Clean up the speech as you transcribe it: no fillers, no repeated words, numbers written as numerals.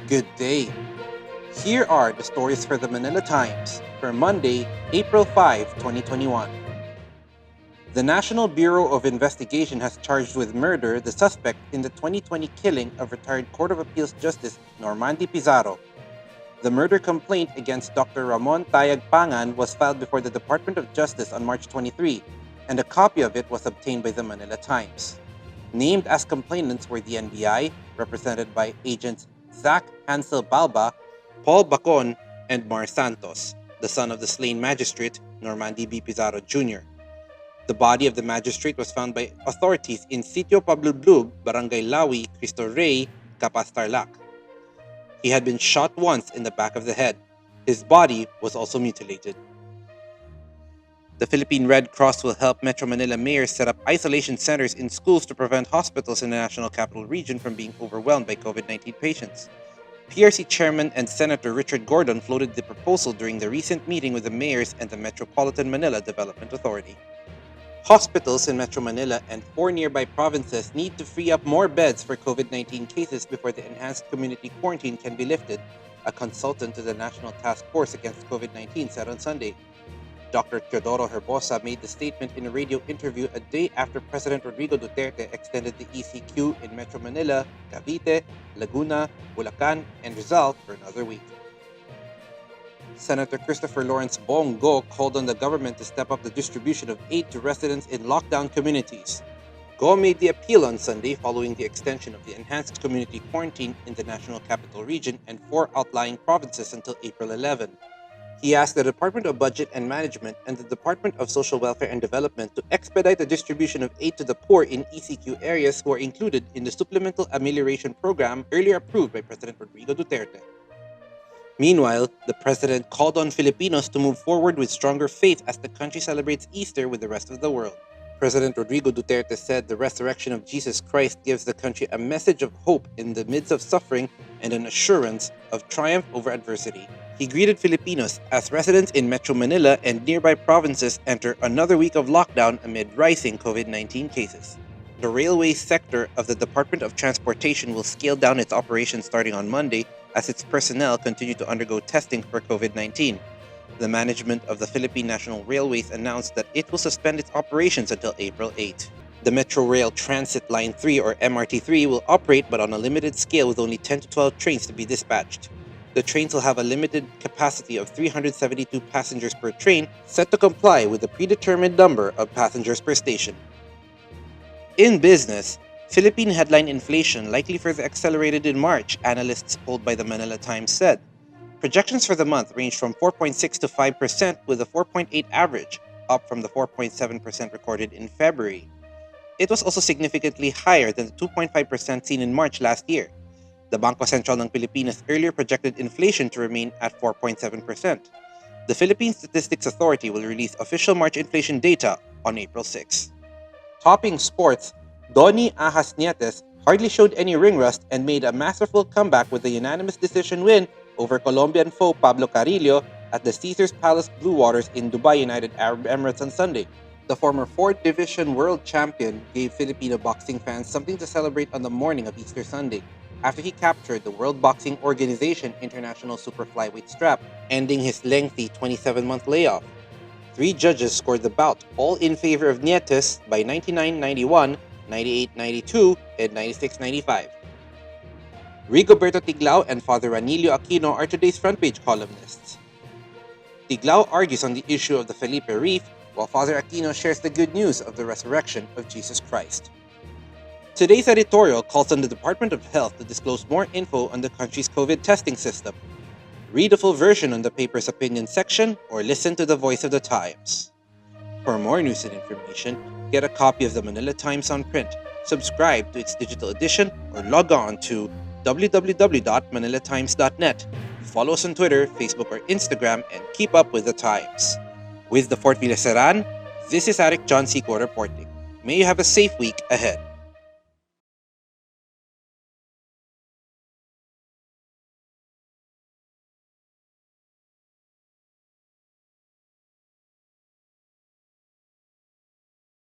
Good day. Here are the stories for the Manila Times for Monday, April 5, 2021. The National Bureau of Investigation has charged with murder the suspect in the 2020 killing of retired Court of Appeals Justice Normandi Pizarro. The murder complaint against Dr. Ramon Tayag Pangan was filed before the Department of Justice on March 23, and a copy of it was obtained by the Manila Times. Named as complainants were the NBI, represented by agents Zach Hansel Balba, Paul Bacon, and Mar Santos, the son of the slain magistrate Normandi B. Pizarro Jr. The body of the magistrate was found by authorities in Sitio Pablo Blub, Barangay Lawi, Cristo Rey, Capas Tarlac. He had been shot once in the back of the head. His body was also mutilated. The Philippine Red Cross will help Metro Manila mayors set up isolation centers in schools to prevent hospitals in the National Capital Region from being overwhelmed by COVID-19 patients. PRC Chairman and Senator Richard Gordon floated the proposal during the recent meeting with the mayors and the Metropolitan Manila Development Authority. Hospitals in Metro Manila and 4 nearby provinces need to free up more beds for COVID-19 cases before the enhanced community quarantine can be lifted, a consultant to the National Task Force Against COVID-19 said on Sunday. Dr. Teodoro Herbosa made the statement in a radio interview a day after President Rodrigo Duterte extended the ECQ in Metro Manila, Cavite, Laguna, Bulacan, and Rizal for another week. Senator Christopher Lawrence Bongo called on the government to step up the distribution of aid to residents in lockdown communities. Go made the appeal on Sunday following the extension of the enhanced community quarantine in the National Capital Region and 4 outlying provinces until April 11. He asked the Department of Budget and Management and the Department of Social Welfare and Development to expedite the distribution of aid to the poor in ECQ areas who are included in the Supplemental Amelioration Program earlier approved by President Rodrigo Duterte. Meanwhile, the president called on Filipinos to move forward with stronger faith as the country celebrates Easter with the rest of the world. President Rodrigo Duterte said the resurrection of Jesus Christ gives the country a message of hope in the midst of suffering and an assurance of triumph over adversity. He greeted Filipinos as residents in Metro Manila and nearby provinces enter another week of lockdown amid rising COVID-19 cases. The railway sector of the Department of Transportation will scale down its operations starting on Monday as its personnel continue to undergo testing for COVID-19. The management of the Philippine National Railways announced that it will suspend its operations until April 8. The Metro Rail Transit Line 3 or MRT3 will operate but on a limited scale with only 10 to 12 trains to be dispatched. The trains will have a limited capacity of 372 passengers per train, set to comply with the predetermined number of passengers per station. In business, Philippine headline inflation likely further accelerated in March, analysts polled by the Manila Times said. Projections for the month range from 4.6 to 5% with a 4.8 average, up from the 4.7% recorded in February. It was also significantly higher than the 2.5% seen in March last year. The Bangko Sentral ng Pilipinas earlier projected inflation to remain at 4.7%. The Philippine Statistics Authority will release official March inflation data on April 6. Topping sports, Donnie Ahas Nietes hardly showed any ring rust and made a masterful comeback with a unanimous decision win over Colombian foe Pablo Carrillo at the Caesars Palace Blue Waters in Dubai, United Arab Emirates on Sunday. The former 4th Division world champion gave Filipino boxing fans something to celebrate on the morning of Easter Sunday, after he captured the World Boxing Organization International Super Flyweight strap, ending his lengthy 27-month layoff. 3 judges scored the bout, all in favor of Nietes by 99-91, 98-92, and 96-95. Rigoberto Tiglao and Father Ranilio Aquino are today's front page columnists. Tiglao argues on the issue of the Felipe Reef, while Father Aquino shares the good news of the resurrection of Jesus Christ. Today's editorial calls on the Department of Health to disclose more info on the country's COVID testing system. Read the full version on the paper's opinion section or listen to the voice of the Times. For more news and information, get a copy of the Manila Times on print, subscribe to its digital edition, or log on to www.manilatimes.net. Follow us on Twitter, Facebook, or Instagram, and keep up with the Times. With the Fort Villa Seran, this is Eric John Seco reporting. May you have a safe week ahead.